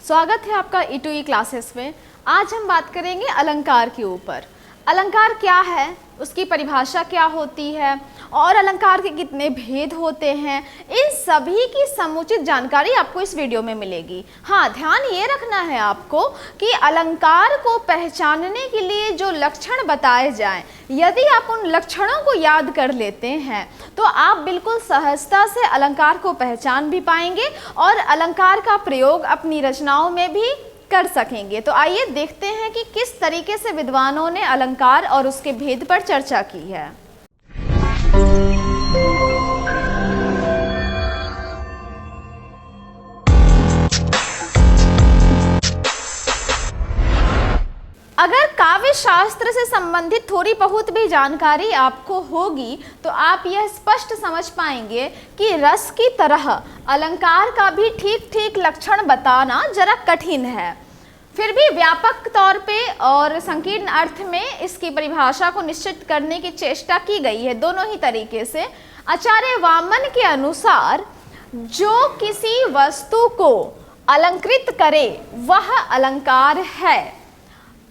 स्वागत है आपका E2E क्लासेस में। आज हम बात करेंगे अलंकार के ऊपर। अलंकार क्या है, उसकी परिभाषा क्या होती है और अलंकार के कितने भेद होते हैं, इन सभी की समुचित जानकारी आपको इस वीडियो में मिलेगी। हाँ, ध्यान ये रखना है आपको कि अलंकार को पहचानने के लिए जो लक्षण बताए जाएं, यदि आप उन लक्षणों को याद कर लेते हैं तो आप बिल्कुल सहजता से अलंकार को पहचान भी पाएंगे और अलंकार का प्रयोग अपनी रचनाओं में भी कर सकेंगे। तो आइए देखते हैं कि किस तरीके से विद्वानों ने अलंकार और उसके भेद पर चर्चा की है। अगर काव्य शास्त्र से संबंधित थोड़ी बहुत भी जानकारी आपको होगी तो आप यह स्पष्ट समझ पाएंगे कि रस की तरह अलंकार का भी ठीक ठीक लक्षण बताना जरा कठिन है। फिर भी व्यापक तौर पे और संकीर्ण अर्थ में इसकी परिभाषा को निश्चित करने की चेष्टा की गई है, दोनों ही तरीके से। आचार्य वामन के अनुसार जो किसी वस्तु को अलंकृत करे वह अलंकार है।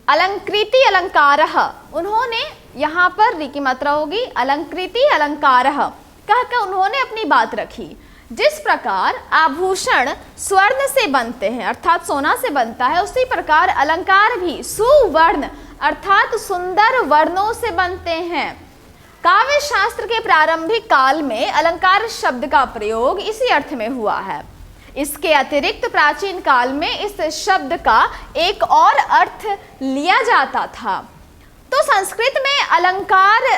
अलंकृति अलंकारः, उन्होंने यहाँ पर री की मात्रा होगी अलंकृति अलंकारः कहकर उन्होंने अपनी बात रखी। जिस प्रकार आभूषण स्वर्ण से बनते हैं अर्थात सोना से बनता है, उसी प्रकार अलंकार भी सुवर्ण अर्थात सुंदर वर्णों से बनते हैं। काव्य शास्त्र के प्रारंभिक काल में अलंकार शब्द का प्रयोग इसी अर्थ में हुआ है। इसके अतिरिक्त प्राचीन काल में इस शब्द का एक और अर्थ लिया जाता था। तो संस्कृत में अलंकार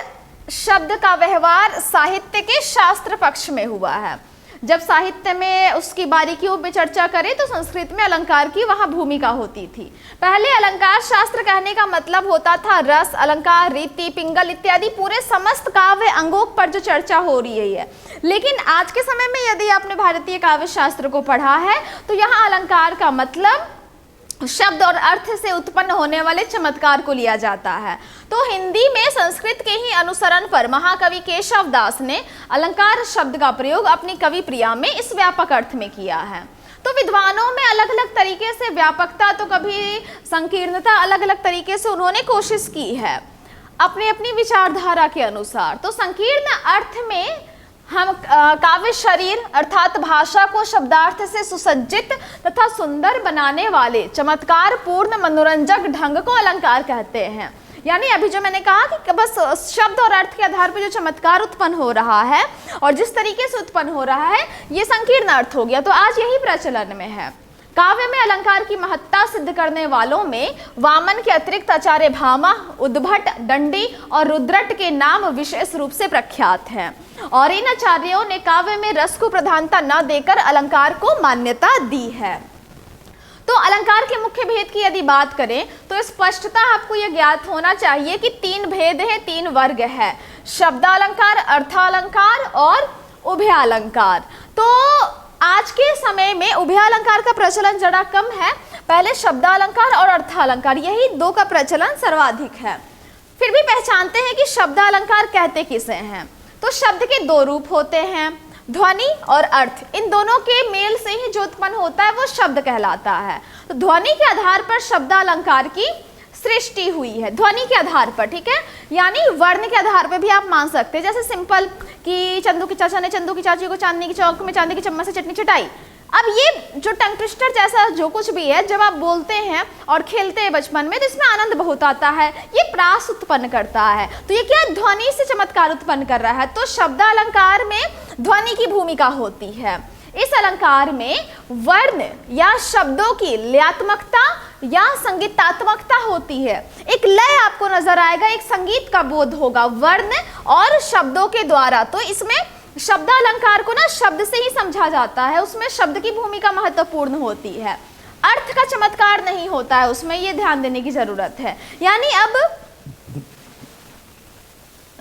शब्द का व्यवहार साहित्य के शास्त्र पक्ष में हुआ है। जब साहित्य में उसकी बारीकियों पे चर्चा करें तो संस्कृत में अलंकार की वहाँ भूमिका होती थी। पहले अलंकार शास्त्र कहने का मतलब होता था रस, अलंकार, रीति, पिंगल इत्यादि पूरे समस्त काव्य अंगों पर जो चर्चा हो रही है। लेकिन आज के समय में यदि आपने भारतीय काव्य शास्त्र को पढ़ा है तो यहाँ अलंकार का मतलब शब्द और अर्थ से उत्पन्न होने वाले चमत्कार को लिया जाता है। तो हिंदी में संस्कृत के ही अनुसरण पर महाकवि केशव दास ने अलंकार शब्द का प्रयोग अपनी कवि प्रिया में इस व्यापक अर्थ में किया है। तो विद्वानों में अलग अलग तरीके से व्यापकता तो कभी संकीर्णता अलग अलग तरीके से उन्होंने कोशिश की है अपनी अपनी विचारधारा के अनुसार। तो संकीर्ण अर्थ में हम काव्य शरीर अर्थात भाषा को शब्दार्थ से सुसज्जित तथा सुंदर बनाने वाले चमत्कार पूर्ण मनोरंजक ढंग को अलंकार कहते हैं। यानी अभी जो मैंने कहा कि बस शब्द और अर्थ के आधार पर जो चमत्कार उत्पन्न हो रहा है और जिस तरीके से उत्पन्न हो रहा है ये संकीर्ण अर्थ हो गया। तो आज यही प्रचलन में है। काव्य में अलंकार की महत्ता सिद्ध करने वालों में वामन के अतिरिक्त आचार्य भामा, उद्भट, दंडी और रुद्रट के नाम विशेष रूप से प्रख्यात हैं और इन आचार्यों ने काव्य में रस को प्रधानता न देकर अलंकार को मान्यता दी है। तो अलंकार के मुख्य भेद की यदि बात करें तो स्पष्टता आपको यह ज्ञात होना चाहिए कि तीन भेद हैं, तीन वर्ग है, शब्दालंकार, अर्थालंकार और उभयालंकार। तो आज के समय में उभयालंकार का प्रचलन जरा कम है, पहले शब्दालंकार और अर्थालंकार यही दो का प्रचलन सर्वाधिक है। फिर भी पहचानते हैं कि शब्दालंकार कहते किसे हैं। तो शब्द के दो रूप होते हैं, ध्वनि और अर्थ। इन दोनों के मेल से ही जो उत्पन्न होता है वो शब्द कहलाता है। तो ध्वनि के आधार पर शब्दालंकार की सृष्टि हुई है, ध्वनि के आधार पर, ठीक है। यानी वर्ण के आधार पर भी आप मान सकते हैं, जैसे सिंपल कि चंदू के चाचा ने चंदू की चाची को चांदनी की चौक में चांदी की चम्मच से चटनी चटाई। अब ये जो टंग ट्विस्टर जैसा जो कुछ भी है, जब आप बोलते हैं और खेलते हैं बचपन में तो इसमें आनंद बहुत आता है, ये प्रास उत्पन्न करता है। तो ये क्या है, ध्वनि से चमत्कार उत्पन्न कर रहा है। तो शब्दालंकार में ध्वनि की भूमिका होती है। इस अलंकार में वर्ण या शब्दों की लयात्मकता या संगीतात्मकता होती है। एक लय आपको नजर आएगा, एक संगीत का बोध होगा वर्ण और शब्दों के द्वारा। तो इसमें शब्दालंकार को ना शब्द से ही समझा जाता है, उसमें शब्द की भूमिका महत्वपूर्ण होती है, अर्थ का चमत्कार नहीं होता है उसमें, ये ध्यान देने की जरूरत है। यानी अब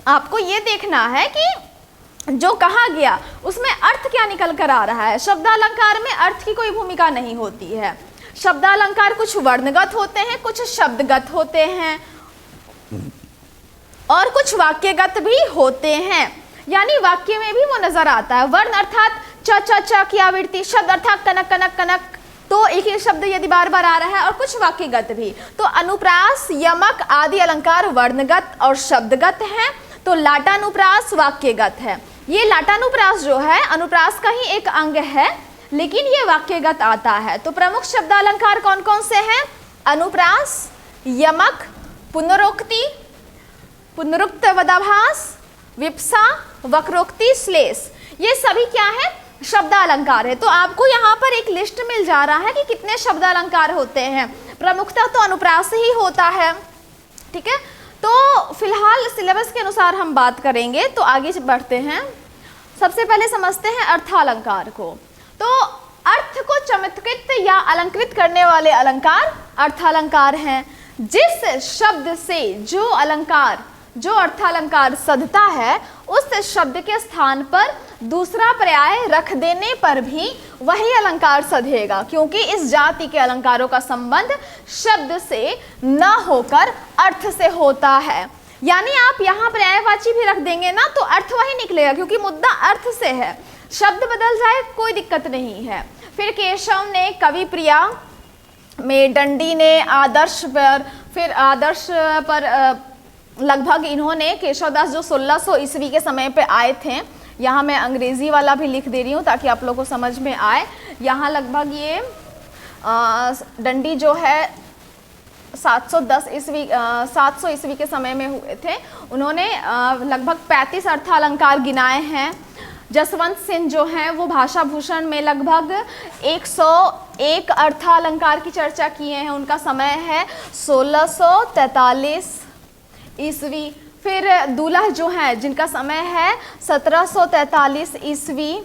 आपको ये देखना है कि जो कहा गया उसमें अर्थ क्या निकल कर आ रहा है। शब्दालंकार में अर्थ की कोई भूमिका नहीं होती है। शब्दालंकार कुछ वर्णगत होते हैं, कुछ शब्दगत होते हैं और कुछ वाक्यगत भी होते हैं। यानी वाक्य में भी वो नजर आता है। वर्ण अर्थात च च च की आवृत्ति, शब्द अर्थात कनक कनक कनक तो एक ही शब्द यदि बार बार आ रहा है, और कुछ वाक्यगत भी, तो अनुप्रास, यमक आदि अलंकार वर्णगत और शब्दगत हैं, तो लाटानुप्रास वाक्यगत है। ये लाटानुप्रास जो है अनुप्रास का ही एक अंग है, लेकिन ये वाक्यगत आता है। तो प्रमुख शब्द अलंकार कौन कौन से हैं? अनुप्रास, यमक, पुनरोक्ति, पुनरुक्त पदाभास, विप्सा, वक्रोक्ति, श्लेष, ये सभी क्या है? शब्द अलंकार है। तो आपको यहाँ पर एक लिस्ट मिल जा रहा है कि कितने शब्द अलंकार होते हैं। प्रमुखतः तो अनुप्रास ही होता है, ठीक है। तो फिलहाल सिलेबस के अनुसार हम बात करेंगे, तो आगे बढ़ते हैं। सबसे पहले समझते हैं अर्थालंकार को। तो अर्थ को चमत्कृत या अलंकृत करने वाले अलंकार अर्थालंकार हैं। जिस शब्द से जो अर्थालंकार सधता है, उस शब्द के स्थान पर दूसरा पर्याय रख देने पर भी वही अलंकार सधेगा, क्योंकि इस जाति के अलंकारों का संबंध शब्द से न होकर अर्थ से होता है। यानी आप यहाँ पर्यायवाची भी रख देंगे ना, तो अर्थ वही निकलेगा, क्योंकि मुद्दा अर्थ से है। शब्द बदल जाए कोई दिक्कत नहीं है। फिर केशव ने कवि प्रिया में, दंडी ने आदर्श पर, फिर आदर्श पर लगभग इन्होंने, केशवदास जो 1600 ईस्वी के समय पे आए थे, यहाँ मैं अंग्रेजी वाला भी लिख दे रही हूँ ताकि आप लोगों को समझ में आए। यहाँ लगभग ये दंडी जो है 700 ईस्वी के समय में हुए थे। उन्होंने लगभग 35 अर्थालंकार गिनाए हैं। जसवंत सिंह जो हैं वो भाषा भूषण में लगभग 101 अर्थालंकार की चर्चा किए हैं। उनका समय है 1643 ईस्वी। फिर दूल्हा जो है, जिनका समय है 1743 ईस्वी।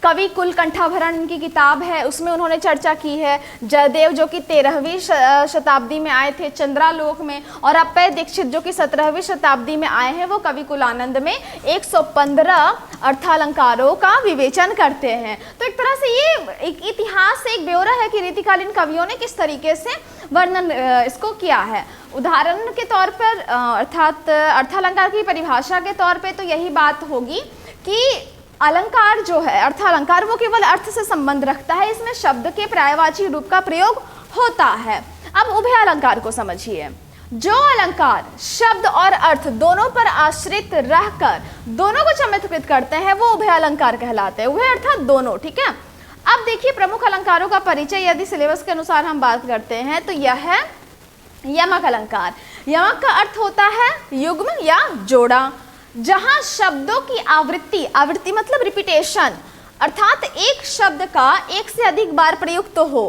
कवि कुल कंठाभरण की किताब है, उसमें उन्होंने चर्चा की है। जयदेव जो कि 13वीं शताब्दी में आए थे चंद्रालोक में, और अप्पय दीक्षित जो कि 17वीं शताब्दी में आए हैं, वो कवि कुलानंद में 115 अर्थालंकारों का विवेचन करते हैं। तो एक तरह से ये एक इतिहास से एक ब्यौरा है कि रीतिकालीन कवियों ने किस तरीके से वर्णन इसको किया है। उदाहरण के तौर पर अर्थात अर्थालंकार की परिभाषा के तौर पे तो यही बात होगी कि अलंकार जो है, अर्थालंकार, वो केवल अर्थ से संबंध रखता है, इसमें शब्द के पर्यायवाची रूप का प्रयोग होता है। अब उभय अलंकार को समझिए। जो अलंकार शब्द और अर्थ दोनों पर आश्रित रहकर दोनों को चमत्कृत करते हैं, वो उभय अलंकार कहलाते हैं। उभय अर्थात दोनों, ठीक है। अब देखिए प्रमुख अलंकारों का परिचय यदि सिलेबस के अनुसार हम बात करते हैं तो यह है यमक अलंकार। यमक का अर्थ होता है युग्म या जोड़ा, जहां शब्दों की आवृत्ति मतलब रिपीटेशन, अर्थात एक शब्द का एक से अधिक बार प्रयुक्त हो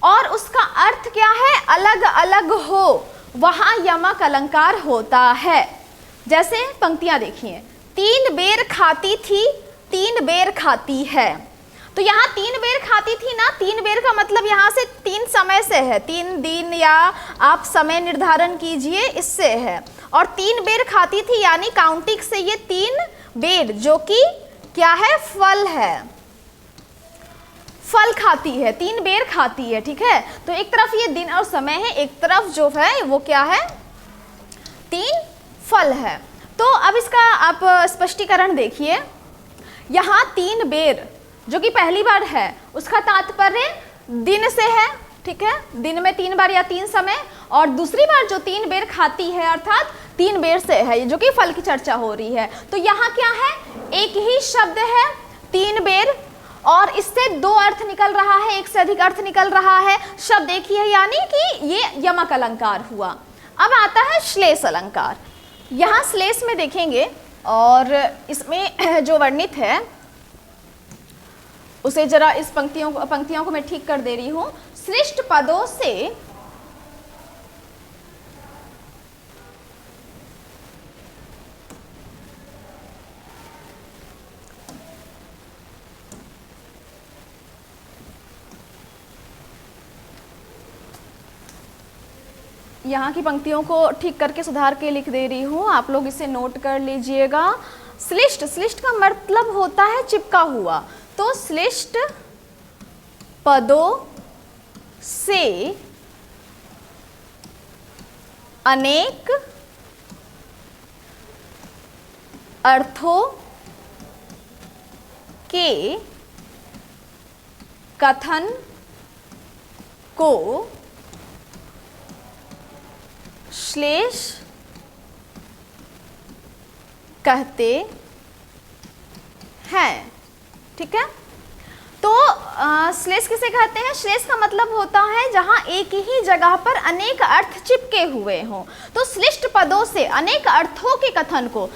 और उसका अर्थ क्या है, अलग अलग हो, वहां यमक अलंकार होता है। जैसे पंक्तियां देखिए, 3 बेर खाती थी, 3 बेर खाती है। तो यहाँ 3 बेर खाती थी ना, 3 बेर का मतलब यहाँ से 3 समय से है, 3 दिन या आप समय निर्धारण कीजिए, इससे है। और 3 बेर खाती थी यानी काउंटिंग से ये 3 बेर, जो कि क्या है, फल है, फल खाती है, 3 बेर खाती है, ठीक है। तो एक तरफ ये दिन और समय है, एक तरफ जो है वो क्या है, 3 फल है। तो अब इसका आप स्पष्टीकरण देखिए। यहाँ 3 बेर जो कि पहली बार है, उसका तात्पर्य दिन से है, ठीक है, दिन में 3 बार या 3 समय। और दूसरी बार जो 3 बेर खाती है अर्थात 3 बेर से है, जो कि फल की चर्चा हो रही है। तो यहाँ क्या है, एक ही शब्द है 3 बेर, और इससे 2 अर्थ निकल रहा है, एक से अधिक अर्थ निकल रहा है, शब्द एक ही है, यानी कि ये यमक अलंकार हुआ। अब आता है श्लेष अलंकार। यहाँ श्लेष में देखेंगे और इसमें जो वर्णित है उसे जरा इस पंक्तियों को मैं ठीक कर दे रही हूं। श्रेष्ठ पदों से यहाँ की पंक्तियों को ठीक करके सुधार के लिख दे रही हूँ, आप लोग इसे नोट कर लीजिएगा। श्लिष्ट, श्लिष्ट का मतलब होता है चिपका हुआ। तो श्लिष्ट पदों से अनेक अर्थों के कथन को श्लेष कहते हैं। ठीक है, तो श्लेष किसे कहते हैं? श्लेष का मतलब होता है जहां एक ही जगह पर अनेक अर्थ चिपके हुए हों। तो श्लिष्ट पदों से अनेक अर्थों के कथन को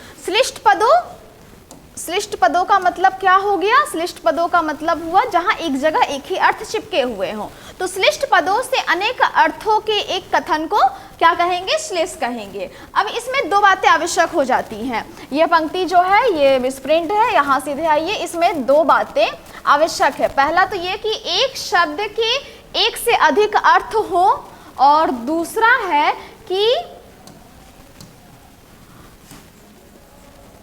श्लिष्ट पदों का मतलब क्या हो गया? श्लिष्ट पदों का मतलब हुआ जहां एक जगह एक ही अर्थ चिपके हुए हों। तो श्लिष्ट पदों से अनेक अर्थों के एक कथन को क्या कहेंगे? श्लेष कहेंगे। अब इसमें दो बातें आवश्यक हो जाती हैं। यह पंक्ति जो है ये मिसप्रिंट है, यहाँ सीधे आइए, इसमें दो बातें आवश्यक है। पहला तो ये कि एक शब्द के एक से अधिक अर्थ हो, और दूसरा है कि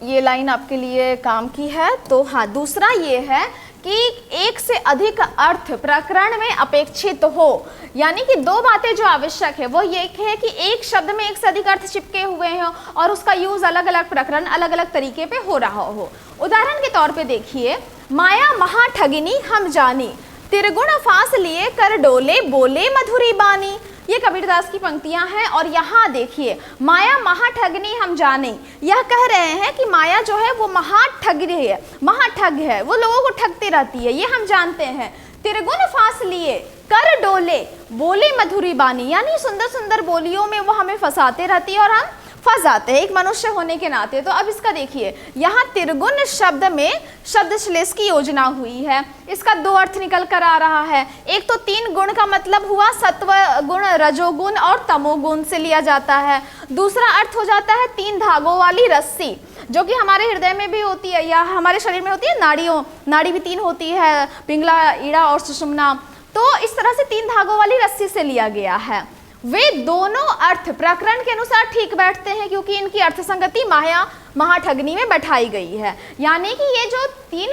ये लाइन आपके लिए काम की है। तो हाँ, दूसरा ये है कि एक से अधिक अर्थ प्रकरण में अपेक्षित हो। यानी कि दो बातें जो आवश्यक है वो ये है कि एक शब्द में एक से अधिक अर्थ चिपके हुए हो और उसका यूज अलग अलग प्रकरण अलग अलग तरीके पे हो रहा हो। उदाहरण के तौर पे देखिए, माया महा ठगिनी हम जानी, त्रिगुण फांस लिए कर डोले बोले मधुरी बानी। ये कबीरदास की पंक्तियां हैं। और यहाँ देखिए, माया महाठगनी हम जाने, यह कह रहे हैं कि माया जो है वो महाठग है, महाठग है, वो लोगों को ठगती रहती है, ये हम जानते हैं। त्रिगुण फांस लिए कर डोले बोले मधुरी बानी, यानी सुंदर सुंदर बोलियों में वो हमें फंसाते रहती है और हम फंस जाते हैं एक मनुष्य होने के नाते। तो अब इसका देखिए, यहाँ त्रिगुण शब्द में शब्द श्लेष की योजना हुई है। इसका दो अर्थ निकल कर आ रहा है। एक तो तीन गुण का मतलब हुआ सत्व गुण, रजोगुण और तमोगुण से लिया जाता है। दूसरा अर्थ हो जाता है तीन धागों वाली रस्सी, जो कि हमारे हृदय में भी होती है या हमारे शरीर में होती है। नाड़ी भी तीन होती है, पिंगला, ईड़ा और सुषुम्ना। तो इस तरह से तीन धागों वाली रस्सी से लिया गया है। वे दोनों अर्थ प्रकरण के अनुसार ठीक बैठते हैं क्योंकि इनकी अर्थ संगति माया महाठगनी में बैठाई गई है। यानी कि ये जो तीन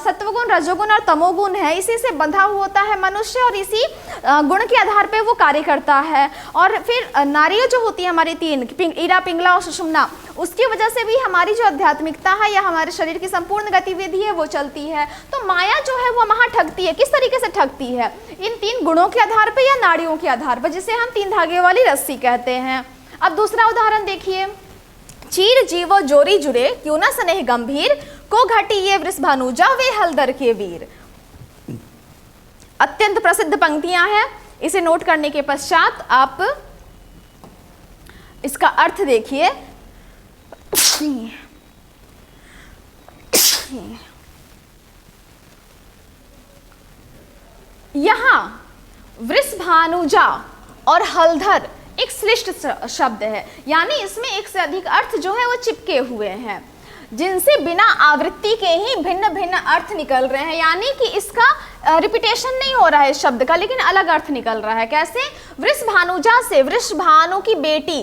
सत्वगुण, रजोगुण और तमोगुण है, इसी से बंधा हुआ होता है मनुष्य और इसी गुण के आधार पे वो कार्य करता है। और फिर नारियां जो होती है हमारी तीन, ईरा, पिंगला और सुषुम्ना, उसकी वजह से भी हमारी जो आध्यात्मिकता है या हमारे शरीर की संपूर्ण गतिविधि है वो चलती है। तो माया जो है वो महाठगती है। किस तरीके से ठगती है? इन तीन गुणों के आधार पर या नाड़ियों के आधार पर, जिसे हम तीन धागे वाली रस्सी कहते हैं। अब दूसरा उदाहरण देखिए, चीर जीवो जोरी जुरे क्यों न स्नेह गंभीर, को घटी ये वृषभानुजा वे हलदर के वीर। अत्यंत प्रसिद्ध पंक्तियां हैं। इसे नोट करने के पश्चात आप इसका अर्थ देखिए। यहां वृषभानुजा और हलधर एक श्लिष्ट शब्द है, यानी इसमें एक से अधिक अर्थ जो है वो चिपके हुए हैं, जिनसे बिना आवृत्ति के ही भिन्न भिन्न अर्थ निकल रहे हैं। यानी कि इसका रिपीटेशन नहीं हो रहा है शब्द का, लेकिन अलग अर्थ निकल रहा है। कैसे? वृषभानुजा से वृषभानु की बेटी,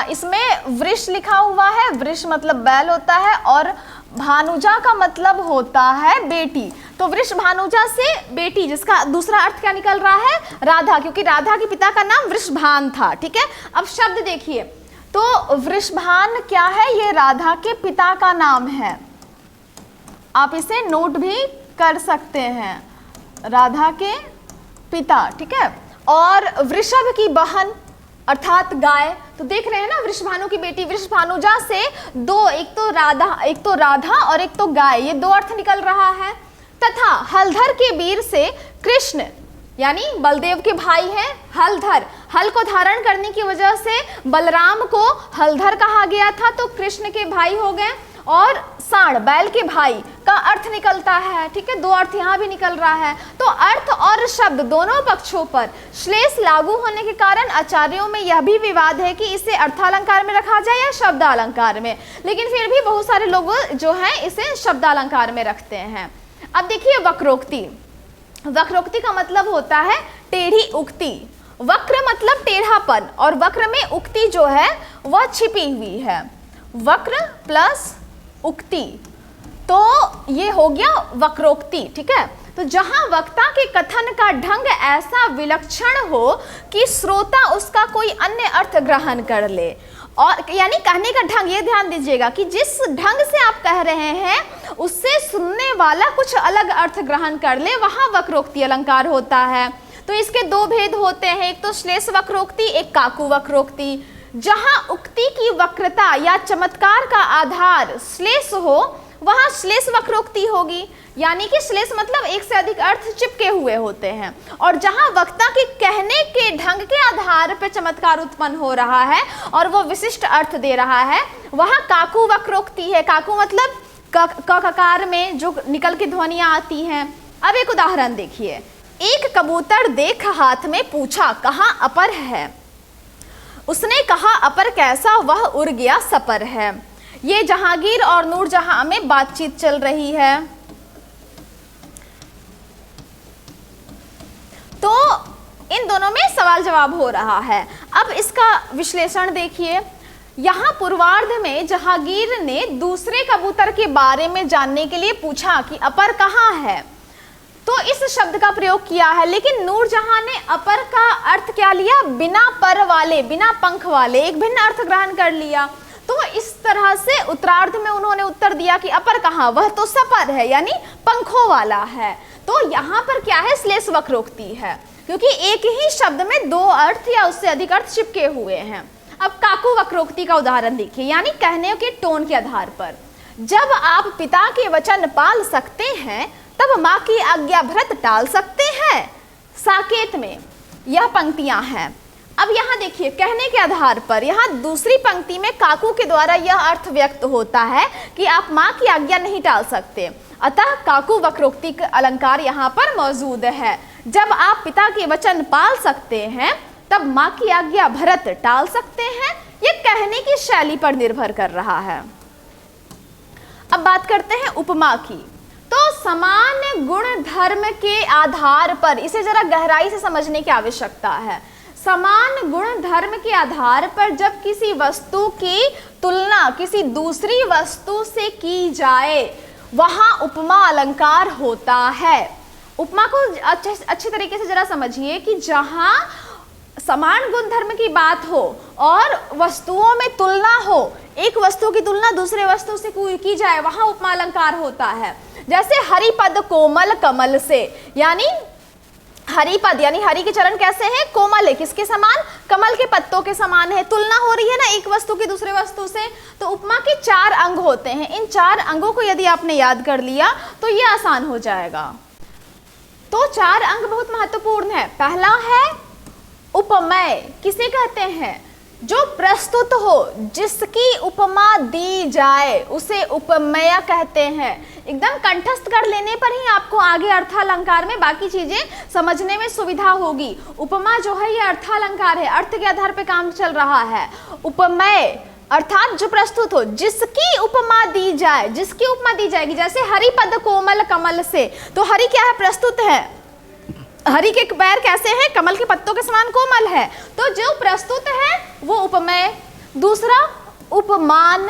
इसमें वृष लिखा हुआ है, वृष मतलब बैल होता है और भानुजा का मतलब होता है बेटी। तो वृषभानुजा से बेटी, जिसका दूसरा अर्थ क्या निकल रहा है? राधा, क्योंकि राधा के पिता का नाम वृषभान था। ठीक है, अब शब्द देखिए, तो वृषभान क्या है? ये राधा के पिता का नाम है। आप इसे नोट भी कर सकते हैं, राधा के पिता। ठीक है, और वृषभ की बहन अर्थात गाय। तो देख रहे हैं ना, वृषभानु की बेटी, वृषभानुजा से दो, एक तो राधा और एक तो गाय, ये दो अर्थ निकल रहा है। तथा हलधर के वीर से कृष्ण, यानी बलदेव के भाई हैं हलधर। हल को धारण करने की वजह से बलराम को हलधर कहा गया था, तो कृष्ण के भाई हो गए। और साण, बैल के भाई का अर्थ निकलता है। ठीक है, दो अर्थ यहाँ भी निकल रहा है। तो अर्थ और शब्द दोनों पक्षों पर श्लेष लागू होने के कारण आचार्यों में यह भी विवाद है कि इसे अर्थालंकार में रखा जाए या शब्दालंकार में, लेकिन फिर भी बहुत सारे लोग जो हैं इसे शब्दालंकार में रखते हैं। अब देखिए वक्रोक्ति। वक्रोक्ति का मतलब होता है टेढ़ी उक्ति। वक्र मतलब टेढ़ापन और वक्र में उक्ति जो है वह छिपी हुई है। वक्र प्लस उक्ति, तो ये हो गया वक्रोक्ति। ठीक है, तो जहां वक्ता के कथन का ढंग ऐसा विलक्षण हो कि श्रोता उसका कोई अन्य अर्थ ग्रहण कर ले, और यानी कहने का ढंग, ये ध्यान दीजिएगा कि जिस ढंग से आप कह रहे हैं उससे सुनने वाला कुछ अलग अर्थ ग्रहण कर ले, वहां वक्रोक्ति अलंकार होता है। तो इसके दो भेद होते हैं, एक तो श्लेष वक्रोक्ति, एक काकु वक्रोक्ति। जहां उक्ति की वक्रता या चमत्कार का आधार श्लेष हो वहां श्लेष वक्रोक्ति होगी, यानी कि श्लेष मतलब एक से अधिक अर्थ चिपके हुए होते हैं। और जहां वक्ता के कहने के ढंग के आधार पर चमत्कार उत्पन्न हो रहा है और वो विशिष्ट अर्थ दे रहा है, वहां काकु वक्रोक्ति है। काकु मतलब ककार में जो निकल के ध्वनियां आती हैं। अब एक उदाहरण देखिए, एक कबूतर देख हाथ में पूछा कहाँ अपर है, उसने कहा अपर कैसा, वह उड़ गया सपर है। ये जहांगीर और नूरजहां में बातचीत चल रही है। तो इन दोनों में सवाल जवाब हो रहा है। अब इसका विश्लेषण देखिए, यहाँ पूर्वार्ध में जहांगीर ने दूसरे कबूतर के बारे में जानने के लिए पूछा कि अपर कहाँ है, तो इस शब्द का प्रयोग किया है। लेकिन नूरजहां ने अपर का अर्थ क्या लिया, बिना पर वाले, बिना पंख वाले, एक भिन्न अर्थ ग्रहण कर लिया। तो इस तरह से उत्तरार्ध में उन्होंने उत्तर दिया कि अपर कहाँ, वह तो सपर है, यानी पंखों वाला है। तो यहाँ पर क्या है, श्लेष वक्रोक्ति है, क्योंकि एक ही शब्द में दो अर्थ या उससे अधिक अर्थ चिपके हुए हैं। अब काकु वक्रोक्ति का उदाहरण देखिए, यानी कहने के टोन के आधार पर। जब आप पिता के वचन पाल सकते हैं तब माँ की आज्ञा भरत टाल सकते हैं। साकेत में यह पंक्तियां हैं। अब यहाँ देखिए, कहने के आधार पर यहाँ दूसरी पंक्ति में काकू के द्वारा यह अर्थ व्यक्त होता है कि आप माँ की आज्ञा नहीं टाल सकते, अतः काकू वक्रोक्ति का अलंकार यहाँ पर मौजूद है। जब आप पिता के वचन पाल सकते हैं तब माँ की आज्ञा भरत टाल सकते हैं। ये कहने की शैली पर निर्भर कर रहा है। अब बात करते हैं उपमा की। तो समान गुण धर्म के आधार पर, इसे जरा गहराई से समझने की आवश्यकता है। समान गुण धर्म के आधार पर जब किसी वस्तु की तुलना किसी दूसरी वस्तु से की जाए वहां उपमा अलंकार होता है। उपमा को अच्छे तरीके से जरा समझिए कि जहां समान गुण धर्म की बात हो और वस्तुओं में तुलना हो, एक वस्तु की तुलना दूसरे वस्तु से की जाए, वहां उपमा अलंकार होता है। जैसे हरिपद कोमल कमल से, यानी हरिपद यानी हरि के चरण कैसे हैं, कोमल है, किसके समान, कमल के पत्तों के समान है। तुलना हो रही है ना एक वस्तु की दूसरे वस्तु से। तो उपमा के 4 अंग होते हैं। इन 4 अंगों को यदि आपने याद कर लिया तो ये आसान हो जाएगा। तो 4 अंग बहुत महत्वपूर्ण है। पहला है उपमेय, किसे कहते हैं, जो प्रस्तुत हो, जिसकी उपमा दी जाए उसे उपमेय कहते हैं। एकदम कंठस्थ कर लेने पर ही आपको आगे अर्थालंकार में बाकी चीजें समझने में सुविधा होगी। उपमा जो है ये अर्थालंकार है, अर्थ के आधार पर काम चल रहा है। उपमेय अर्थात जो प्रस्तुत हो, जिसकी उपमा दी जाए, जिसकी उपमा दी जाएगी। जैसे हरिपद कोमल कमल से, तो हरि क्या है, प्रस्तुत है। हरि के पैर कैसे हैं, कमल के पत्तों के समान कोमल है। तो जो प्रस्तुत है वो उपमेय। दूसरा उपमान,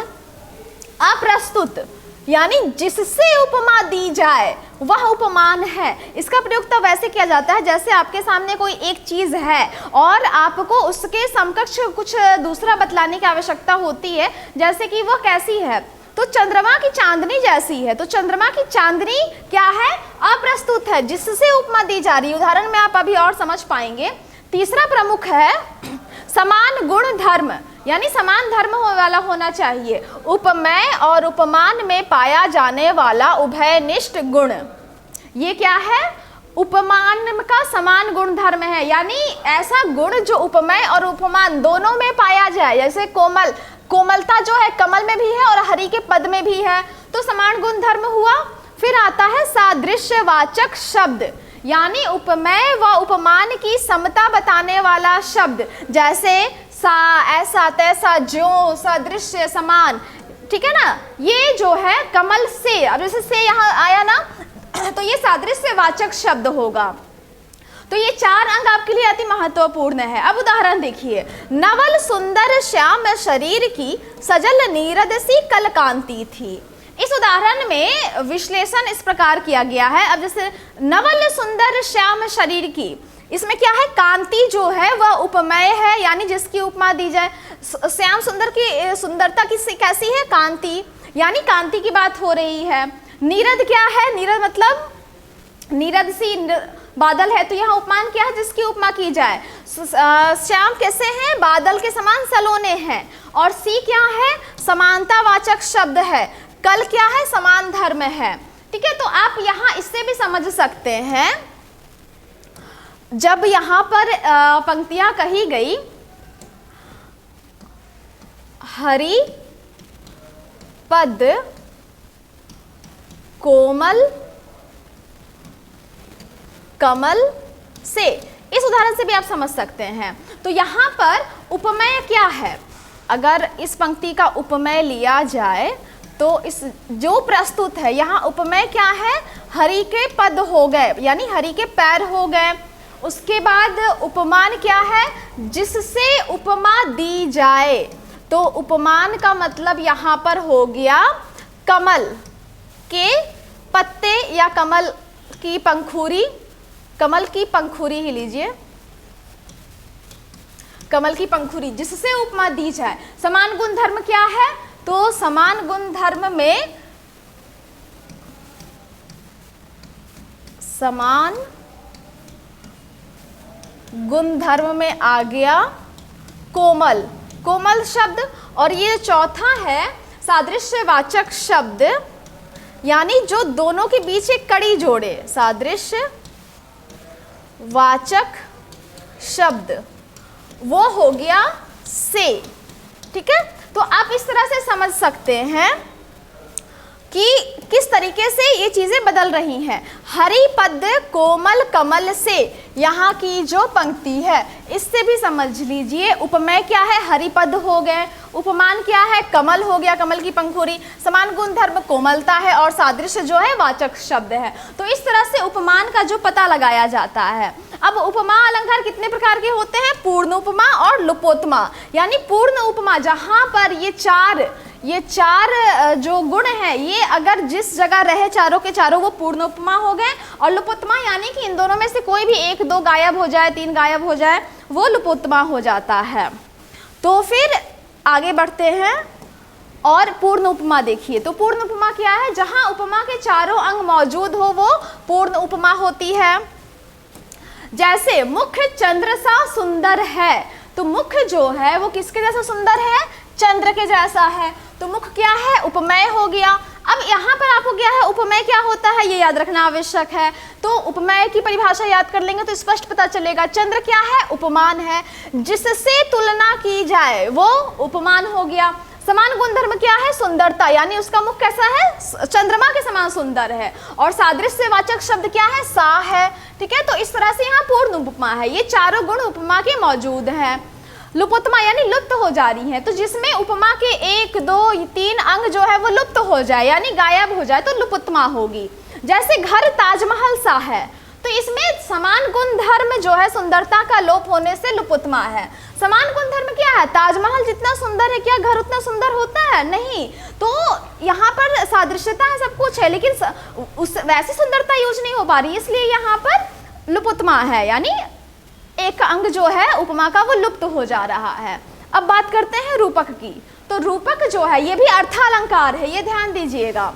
अप्रस्तुत यानी जिससे उपमा दी जाए वह उपमान है। इसका प्रयोग तब वैसे किया जाता है जैसे आपके सामने कोई एक चीज है और आपको उसके समकक्ष कुछ दूसरा बतलाने की आवश्यकता होती है, जैसे कि वह कैसी है, तो चंद्रमा की चांदनी जैसी है। तो चंद्रमा की चांदनी क्या है, अप्रस्तुत है, जिससे उपमा दी जा रही है। उदाहरण में आप अभी और समझ पाएंगे। तीसरा प्रमुख है समान गुण धर्म, यानी समान धर्म वाला होना चाहिए। उपमेय और उपमान में पाया जाने वाला उभयनिष्ठ गुण, ये क्या है, उपमान का समान गुण धर्म है। यानी ऐसा गुण जो उपमेय और उपमान दोनों में पाया जाए। जैसे कोमल, कोमलता जो है कमल में भी है और हरि के पद में भी है, तो समान गुण धर्म हुआ। फिर आता है सादृश्यवाचक शब्द, यानी उपमेय व उपमान की समता बताने वाला शब्द। जैसे सा, ऐसा, तैसा, ज्यों, सदृश्य, समान, ठीक है ना। ये जो है कमल से, अब जैसे से यहाँ आया ना, तो ये सादृश्यवाचक शब्द होगा। तो ये 4 अंग आपके लिए अति महत्वपूर्ण है। अब उदाहरण देखिए, नवल सुंदर श्याम शरीर की सजल नीरद सी कल कांति थी। इस उदाहरण में विश्लेषण इस प्रकार किया गया है। अब जैसे नवल सुंदर श्याम शरीर की, इसमें क्या है, कांति जो है वह उपमेय है, यानी जिसकी उपमा दी जाए। श्याम सुंदर की सुंदरता किससे कैसी है, कांति, यानी कांति की बात हो रही है। नीरद क्या है, नीरद मतलब नीरद सी, बादल है, तो यहाँ उपमान क्या है जिसकी उपमा की जाए? श्याम कैसे हैं? बादल के समान सलोने हैं। और सी क्या है? समानतावाचक शब्द है। कल क्या है? समान धर्म है। ठीक है, तो आप यहाँ इससे भी समझ सकते हैं, जब यहाँ पर पंक्तियां कही गई, हरि पद कोमल कमल से, इस उदाहरण से भी आप समझ सकते हैं। तो यहाँ पर उपमेय क्या है? अगर इस पंक्ति का उपमेय लिया जाए तो इस जो प्रस्तुत है यहाँ उपमेय क्या है? हरि के पद हो गए, यानी हरि के पैर हो गए। उसके बाद उपमान क्या है? जिससे उपमा दी जाए। तो उपमान का मतलब यहाँ पर हो गया कमल के पत्ते या कमल की पंखुड़ी, कमल की पंखुड़ी ही लीजिए, कमल की पंखुड़ी, जिससे उपमा दी जाए। समान गुण धर्म क्या है? तो समान गुण धर्म में समान गुण धर्म में आ गया कोमल, कोमल शब्द। और ये चौथा है सादृश्यवाचक शब्द, यानी जो दोनों के बीच एक कड़ी जोड़े, सादृश्य वाचक शब्द, वो हो गया से। ठीक है, तो आप इस तरह से समझ सकते हैं कि किस तरीके से ये चीजें बदल रही हैं। हरि पद कोमल कमल से, यहाँ की जो पंक्ति है इससे भी समझ लीजिए उपमेय क्या है? हरि पद हो गए, उपमान क्या है? कमल हो गया, कमल की पंखुड़ी, समान गुण धर्म कोमलता है, और सादृश्य जो है वाचक शब्द है। तो इस तरह से उपमान का जो पता लगाया जाता है। अब उपमा अलंकार कितने प्रकार के होते हैं? पूर्ण उपमा और लुपोत्मा। यानी पूर्ण उपमा जहाँ पर ये चार जो गुण है ये अगर जिस जगह रहे चारों के चारों, वो पूर्ण उपमा हो गए। और लुपोत्मा यानी कि इन दोनों में से कोई भी एक दो गायब हो जाए, तीन गायब हो जाए, वो लुपोत्मा हो जाता है। तो फिर आगे बढ़ते हैं और पूर्ण उपमा देखिए। तो पूर्ण उपमा क्या है? जहां उपमा के चारों अंग मौजूद हो वो पूर्ण उपमा होती है। जैसे मुख चंद्र सा सुंदर है, तो मुख जो है वो किसके जैसा सुंदर है? चंद्र के जैसा है। तो मुख क्या है? उपमेय हो गया। अब यहाँ पर आपको क्या है? उपमेय क्या होता है ये याद रखना आवश्यक है। तो उपमेय की परिभाषा याद कर लेंगे तो स्पष्ट पता चलेगा। चंद्र क्या है? उपमान है, जिससे तुलना की जाए वो उपमान हो गया। समान गुणधर्म क्या है? सुंदरता, यानी उसका मुख कैसा है? चंद्रमा के समान सुंदर है। और सादृश्यवाचक शब्द क्या है? सा है। ठीक है, तो इस तरह से यहाँ पूर्ण उपमा है। ये चारों गुण उपमा के मौजूद हैं। लुपोत्मा यानी लुप्त हो जा रही है, तो जिसमें उपमा के एक दो तीन अंग जो है वो लुप्त हो जाए, यानी गायब हो जाए, तो लुपोत्मा होगी। जैसे घर ताजमहल सा है, तो इसमें समान गुण धर्म जो है सुंदरता का लोप होने से लुपोत्मा है। समान गुण धर्म क्या है? ताजमहल जितना सुंदर है क्या घर उतना सुंदर होता है? नहीं। तो यहाँ पर सादृश्यता है, सब कुछ है, लेकिन वैसी सुंदरता यूज नहीं हो पा रही, इसलिए यहाँ पर लुपोत्मा है, यानी एक अंग जो है उपमा का वो लुप्त हो जा रहा है। अब बात करते हैं रूपक की। तो रूपक जो है ये भी अर्थालंकार है, ये ध्यान दीजिएगा,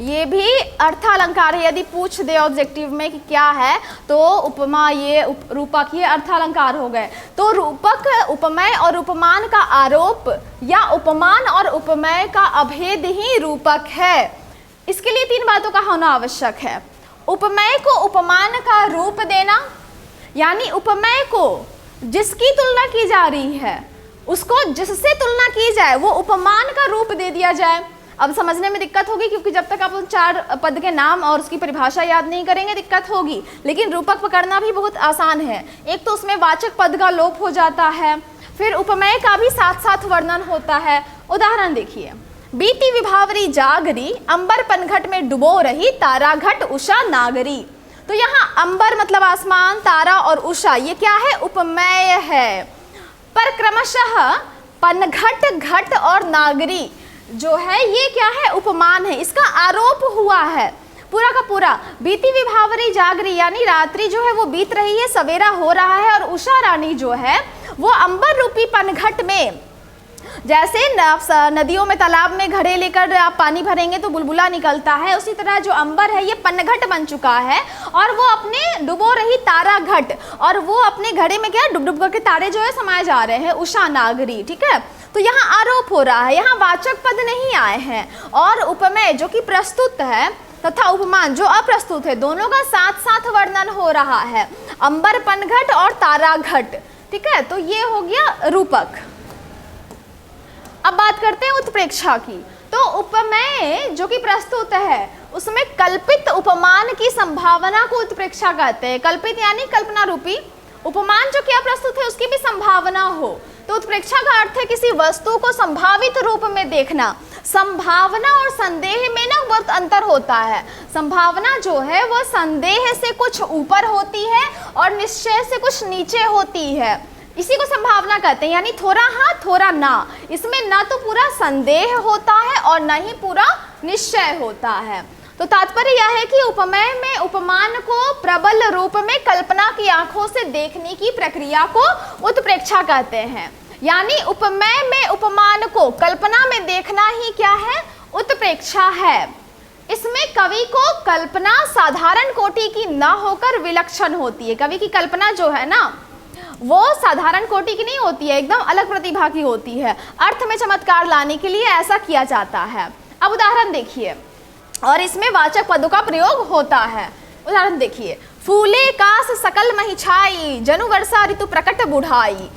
ये भी अर्थालंकार है। यदि पूछ दे ऑब्जेक्टिव में कि क्या है, तो उपमा ये रूपक ये अर्थालंकार हो गए। तो रूपक उपमेय और उपमान का आरोप या उपमान और उपमेय का अभेद ही रूपक है। इसके लिए तीन बातों का होना आवश्यक है। उपमेय को उपमान का रूप देना, यानी उपमेय को जिसकी तुलना की जा रही है उसको जिससे तुलना की जाए वो उपमान का रूप दे दिया जाए। अब समझने में दिक्कत होगी, क्योंकि जब तक आप उन चार पद के नाम और उसकी परिभाषा याद नहीं करेंगे दिक्कत होगी। लेकिन रूपक पकड़ना भी बहुत आसान है। एक तो उसमें वाचक पद का लोप हो जाता है, फिर उपमेय का भी साथ साथ वर्णन होता है। उदाहरण देखिए, बीती विभावरी जागरी, अंबर पनघट में डुबो रही, तारा घट उषा नागरी। तो यहाँ अंबर मतलब आसमान, तारा और उषा ये क्या है? उपमेय है। पर क्रमशः पनघट, घट और नागरी जो है ये क्या है? उपमान है। इसका आरोप हुआ है पूरा का पूरा। बीती विभावरी जागरी यानी रात्रि जो है वो बीत रही है, सवेरा हो रहा है, और उषा रानी जो है वो अंबर रूपी पनघट में जैसे नदियों में तालाब में घड़े लेकर आप पानी भरेंगे तो बुलबुला निकलता है, उसी तरह जो अंबर है ये पनघट बन चुका है और वो अपने डुबो रही तारा घट, और वो अपने घड़े में क्या डुब डुब करके तारे जो है समाये जा रहे हैं, उषा नागरी। ठीक है, तो यहाँ आरोप हो रहा है, यहाँ वाचक पद नहीं आए हैं, और उपमेय जो कि प्रस्तुत है तथा उपमान जो अप्रस्तुत है, दोनों का साथ साथ वर्णन हो रहा है, अंबर पनघट और तारा घट। ठीक है, तो ये हो गया रूपक। अब बात करते हैं उत्प्रेक्षा की। तो उपमेय जो कि प्रस्तुत है उसमें कल्पित उपमान की संभावना को उत्प्रेक्षा कहते हैं। कल्पित यानी कल्पना रूपी, उपमान जो क्या प्रस्तुत है उसकी भी संभावना हो, तो उत्प्रेक्षा का अर्थ है किसी वस्तु को संभावित रूप में देखना। संभावना और संदेह में ना बहुत अंतर होता है। संभावना जो है वो संदेह से कुछ ऊपर होती है और निश्चय से कुछ नीचे होती है, इसी को संभावना कहते हैं, यानी थोड़ा हाँ थोड़ा ना। इसमें ना तो पूरा संदेह होता है और ना ही पूरा निश्चय होता है। तो तात्पर्य यह है कि उपमेय में उपमान को प्रबल रूप में कल्पना की आंखों से देखने की प्रक्रिया को उत्प्रेक्षा कहते हैं। यानी उपमेय में उपमान को कल्पना में देखना ही क्या है, उत्प्रेक्षा है। इसमें कवि को कल्पना साधारण कोटि की न होकर विलक्षण होती है। कवि की कल्पना जो है ना वो साधारण कोटि की नहीं होती है, एकदम अलग प्रतिभा की होती है। अर्थ में चमत्कार लाने के लिए ऐसा किया जाता है। अब उदाहरण देखिए, और इसमें वाचक पदों का प्रयोग होता है। उदाहरण देखिए, फूले कास सकल मही छाई, जनु वर्षा ऋतु प्रकट बुढ़ाई।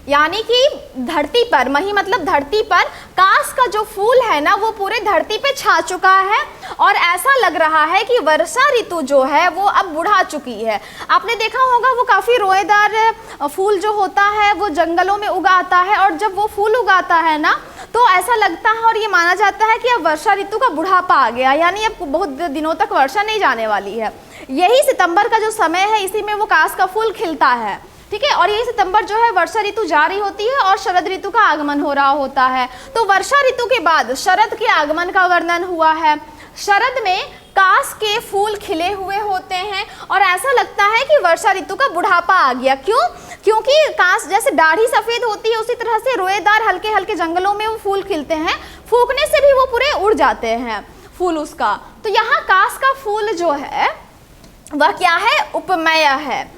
यानी कि धरती पर, मही मतलब धरती पर, कास का जो फूल है ना वो पूरे धरती पे छा चुका है और ऐसा लग रहा है कि वर्षा ऋतु जो है वो अब बुढ़ा चुकी है। आपने देखा होगा वो काफ़ी रोएदार फूल जो होता है वो जंगलों में उगाता है, और जब वो फूल उगाता है ना तो ऐसा लगता है और ये माना जाता है कि अब वर्षा ऋतु का बुढ़ापा आ गया, यानी अब बहुत दिनों तक वर्षा नहीं जाने वाली है। यही सितंबर का जो समय है इसी में वो कास का फूल खिलता है। ठीक है, और यही सितंबर जो है वर्षा ऋतु जारी होती है और शरद ऋतु का आगमन हो रहा होता है। तो वर्षा ऋतु के बाद शरद के आगमन का वर्णन हुआ है। शरद में कास के फूल खिले हुए होते हैं और ऐसा लगता है कि वर्षा ऋतु का बुढ़ापा आ गया। क्यों? क्योंकि कास जैसे दाढ़ी सफ़ेद होती है उसी तरह से रोएदार हल्के हल्के जंगलों में वो फूल खिलते हैं, फूकने से भी वो पूरे उड़ जाते हैं फूल उसका। तो यहाँ कास का फूल जो है वह क्या है, उपमेय है।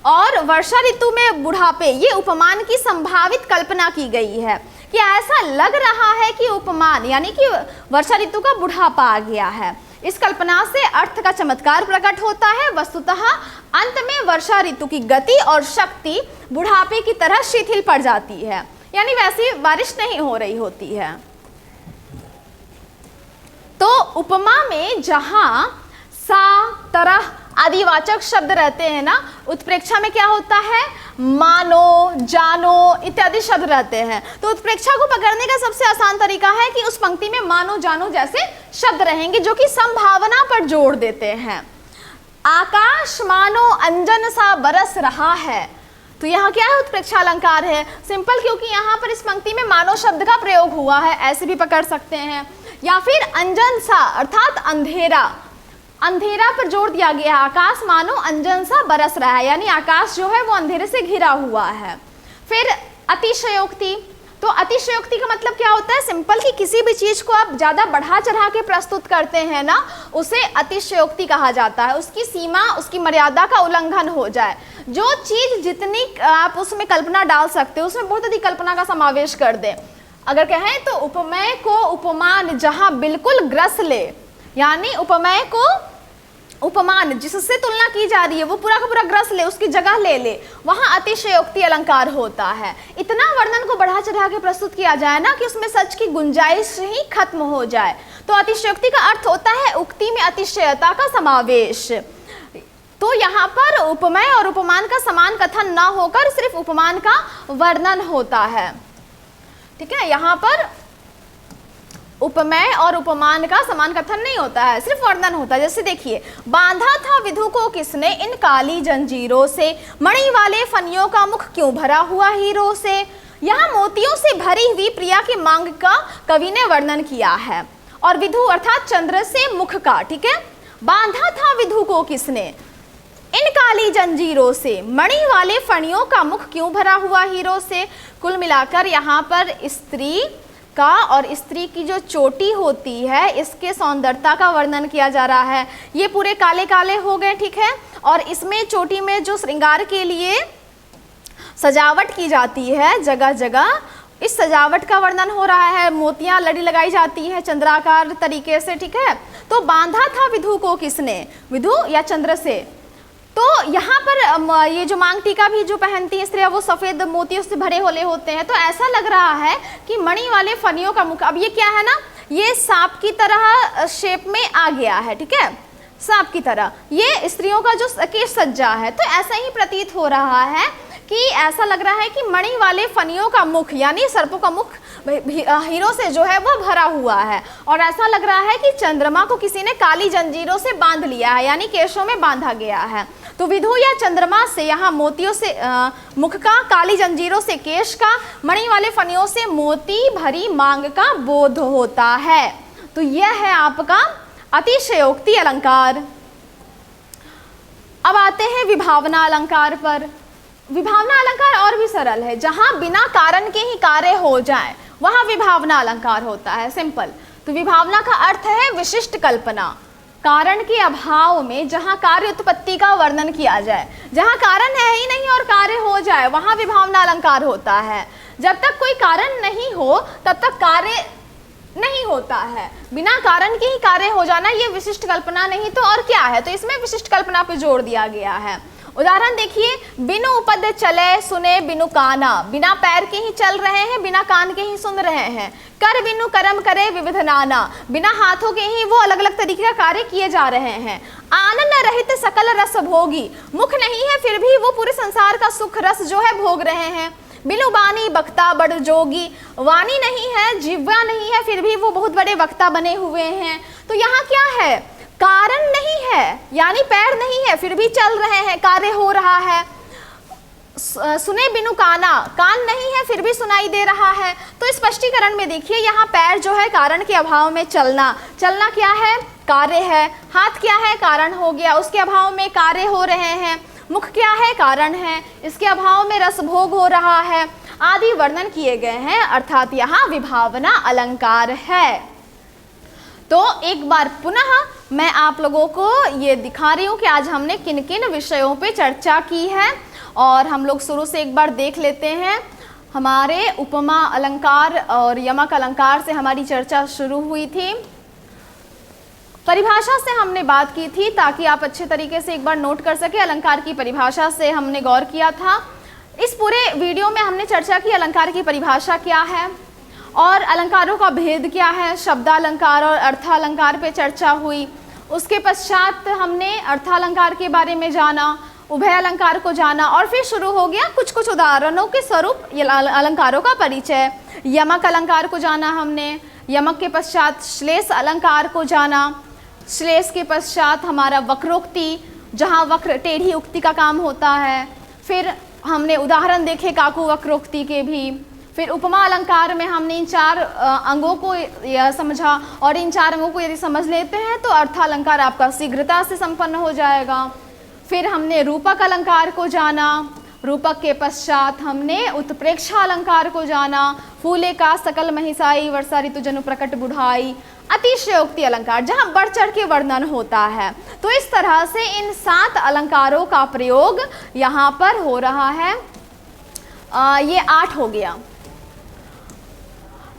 और वर्षा ऋतु में बुढ़ापे, ये उपमान की संभावित कल्पना की गई है कि ऐसा लग रहा है कि उपमान यानी कि वर्षा ऋतु का बुढ़ापा आ गया है। इस कल्पना से अर्थ का चमत्कार प्रकट होता है। वस्तुतः अंत में वर्षा ऋतु की गति और शक्ति बुढ़ापे की तरह शिथिल पड़ जाती है, यानी वैसी बारिश नहीं हो रही होती है। तो उपमा में जहां सा, तरह आदिवाचक शब्द रहते हैं ना, उत्प्रेक्षा में क्या होता है, मानो, जानो इत्यादि शब्द रहते हैं। तो उत्प्रेक्षा को पकड़ने का सबसे आसान तरीका है कि उस पंक्ति में मानो, जानो जैसे शब्द रहेंगे जो कि संभावना पर जोर देते हैं। आकाश मानो अंजन सा बरस रहा है, तो यहाँ क्या है, उत्प्रेक्षा अलंकार है। सिंपल, क्योंकि यहाँ पर इस पंक्ति में मानो शब्द का प्रयोग हुआ है, ऐसे भी पकड़ सकते हैं। या फिर अंजन सा अर्थात अंधेरा, अंधेरा पर जोर दिया गया है। आकाश मानो अंजन सा बरस रहा है, यानी आकाश जो है वो अंधेरे से घिरा हुआ है। फिर अतिशयोक्ति, तो अतिशयोक्ति का मतलब क्या होता है, सिंपल कि किसी भी चीज को आप ज्यादा बढ़ा चढ़ा के प्रस्तुत करते हैं ना, उसे अतिशयोक्ति कहा जाता है। उसकी सीमा, उसकी मर्यादा का उल्लंघन हो जाए। जो चीज जितनी आप उसमें कल्पना डाल सकते हो उसमें बहुत अधिक कल्पना का समावेश कर दे। अगर कहें तो उपमेय को उपमान जहां बिल्कुल ग्रस ले, यानी उपमेय को उपमान जिससे तुलना की जा रही है वो पूरा का पूरा ग्रस ले, उसकी जगह ले ले, वहां अतिशयोक्ति अलंकार होता है। इतना वर्णन को बढ़ा चढ़ा के प्रस्तुत किया जाए ना कि उसमें सच की गुंजाइश ही खत्म हो जाए। तो अतिशयोक्ति का अर्थ होता है उक्ति में अतिशयता का समावेश। तो यहाँ पर उपमेय और उपमान का समान कथन न होकर सिर्फ उपमान का वर्णन होता है। ठीक है, यहाँ पर उपमेय और उपमान का समान कथन नहीं होता है, सिर्फ वर्णन होता है। जैसे देखिए, बांधा था विधु को किसने इन काली जंजीरों से, मणि वाले फनियों का मुख क्यों भरा हुआ हीरो से। यहाँ मोतियों से भरी हुई प्रिया की मांग का कवि ने वर्णन किया है, और विधु अर्थात चंद्र से मुख का। ठीक है, बांधा था विधु को किसने, इन काली जंजीरों से, मणि वाले फणियों का मुख क्यों भरा हुआ हीरों से। कुल मिलाकर यहाँ पर स्त्री का और स्त्री की जो चोटी होती है इसके सौंदर्यता का वर्णन किया जा रहा है। ये पूरे काले काले हो गए, ठीक है। और इसमें चोटी में जो श्रृंगार के लिए सजावट की जाती है जगह जगह, इस सजावट का वर्णन हो रहा है। मोतियां लड़ी लगाई जाती है चंद्राकार तरीके से, ठीक है। तो बांधा था विधु को किसने, विधु या चंद्र से। तो यहाँ पर ये जो मांग टीका भी जो पहनती है स्त्रियाँ वो सफ़ेद मोतियों से भरे होले होते हैं। तो ऐसा लग रहा है कि मणि वाले फनियों का मुख, अब ये क्या है ना, ये सांप की तरह शेप में आ गया है, ठीक है, सांप की तरह ये स्त्रियों का जो केश सज्जा है। तो ऐसा ही प्रतीत हो रहा है कि ऐसा लग रहा है कि मणि वाले फनियों का मुख यानी सर्पों का मुख हीरो से जो है वह भरा हुआ है। और ऐसा लग रहा है कि चंद्रमा को किसी ने काली जंजीरों से बांध लिया है, यानी केशों में बांधा गया है। तो विधु या चंद्रमा से यहाँ मोतियों से मुख का, काली जंजीरों से केश का, मणि वाले फनियों से मोती भरी मांग का बोध होता है। तो यह है आपका अतिशयोक्ति अलंकार। अब आते हैं विभावना अलंकार पर। विभावना अलंकार और भी सरल है, जहां बिना कारण के ही कार्य हो जाए वहां विभावना अलंकार होता है, सिंपल। तो विभावना का अर्थ है विशिष्ट कल्पना, कारण के अभाव में जहां कार्य उत्पत्ति का वर्णन किया जाए। जहां कारण है ही नहीं और कार्य हो जाए वहां विभावना अलंकार होता है। जब तक कोई कारण नहीं हो तब तक कार्य नहीं होता है। बिना कारण के ही कार्य हो जाना ये विशिष्ट कल्पना नहीं तो और क्या है। तो इसमें विशिष्ट कल्पना पे जोर दिया गया है। उदाहरण देखिए, बिनु उपद चले सुने बिनु काना, बिना पैर के ही चल रहे हैं, बिना कान के ही सुन रहे हैं। कर बिनु कर्म करे विविध नाना, बिना हाथों के ही वो अलग अलग तरीके का कार्य किए जा रहे हैं। आनंद रहित सकल रस भोगी, मुख नहीं है फिर भी वो पूरे संसार का सुख रस जो है भोग रहे हैं। बिनु बानी बक्ता बड़ जोगी, वाणी नहीं है, जिह्वा नहीं है, फिर भी वो बहुत बड़े वक्ता बने हुए हैं। तो यहाँ क्या है, कारण नहीं है यानी पैर नहीं है फिर भी चल रहे हैं, कार्य हो रहा है। सुने बिनु काना, कान नहीं है फिर भी सुनाई दे रहा है। तो स्पष्टीकरण में देखिए, यहाँ पैर जो है कारण के अभाव में चलना, चलना क्या है, कार्य है। हाथ क्या है, कारण हो गया, उसके अभाव में कार्य हो रहे हैं। मुख क्या है, कारण है, इसके अभाव में रस भोग हो रहा है, आदि वर्णन किए गए हैं। अर्थात यहाँ विभावना अलंकार है। तो एक बार पुनः मैं आप लोगों को ये दिखा रही हूँ कि आज हमने किन किन विषयों पे चर्चा की है। और हम लोग शुरू से एक बार देख लेते हैं। हमारे उपमा अलंकार और यमक अलंकार से हमारी चर्चा शुरू हुई थी। परिभाषा से हमने बात की थी ताकि आप अच्छे तरीके से एक बार नोट कर सके। अलंकार की परिभाषा से हमने गौर किया था। इस पूरे वीडियो में हमने चर्चा की अलंकार की परिभाषा क्या है और अलंकारों का भेद क्या है। शब्दालंकार और अर्थालंकार पे चर्चा हुई। उसके पश्चात हमने अर्थालंकार के बारे में जाना, उभय अलंकार को जाना और फिर शुरू हो गया कुछ कुछ उदाहरणों के स्वरूप अलंकारों का परिचय। यमक अलंकार को जाना हमने, यमक के पश्चात श्लेष अलंकार को जाना, श्लेष के पश्चात हमारा वक्रोक्ति, जहाँ वक्र टेढ़ी उक्ति का काम होता है। फिर हमने उदाहरण देखे काकू वक्रोक्ति के भी। फिर उपमा अलंकार में हमने इन 4 अंगों को समझा और इन 4 अंगों को यदि समझ लेते हैं तो अर्थालंकार आपका शीघ्रता से संपन्न हो जाएगा। फिर हमने रूपक अलंकार को जाना, रूपक के पश्चात हमने उत्प्रेक्षा अलंकार को जाना, फूले का सकल महिषाई वर्षा ऋतु जनु प्रकट बुढ़ाई, अतिशयोक्ति अलंकार जहाँ बढ़ चढ़ के वर्णन होता है। तो इस तरह से इन 7 अलंकारों का प्रयोग यहाँ पर हो रहा है। ये 8 हो गया।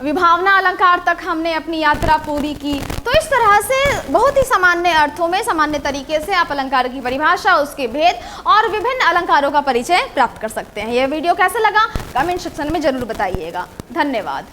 विभावना अलंकार तक हमने अपनी यात्रा पूरी की। तो इस तरह से बहुत ही सामान्य अर्थों में सामान्य तरीके से आप अलंकार की परिभाषा, उसके भेद और विभिन्न अलंकारों का परिचय प्राप्त कर सकते हैं। यह वीडियो कैसा लगा कमेंट सेक्शन में जरूर बताइएगा। धन्यवाद।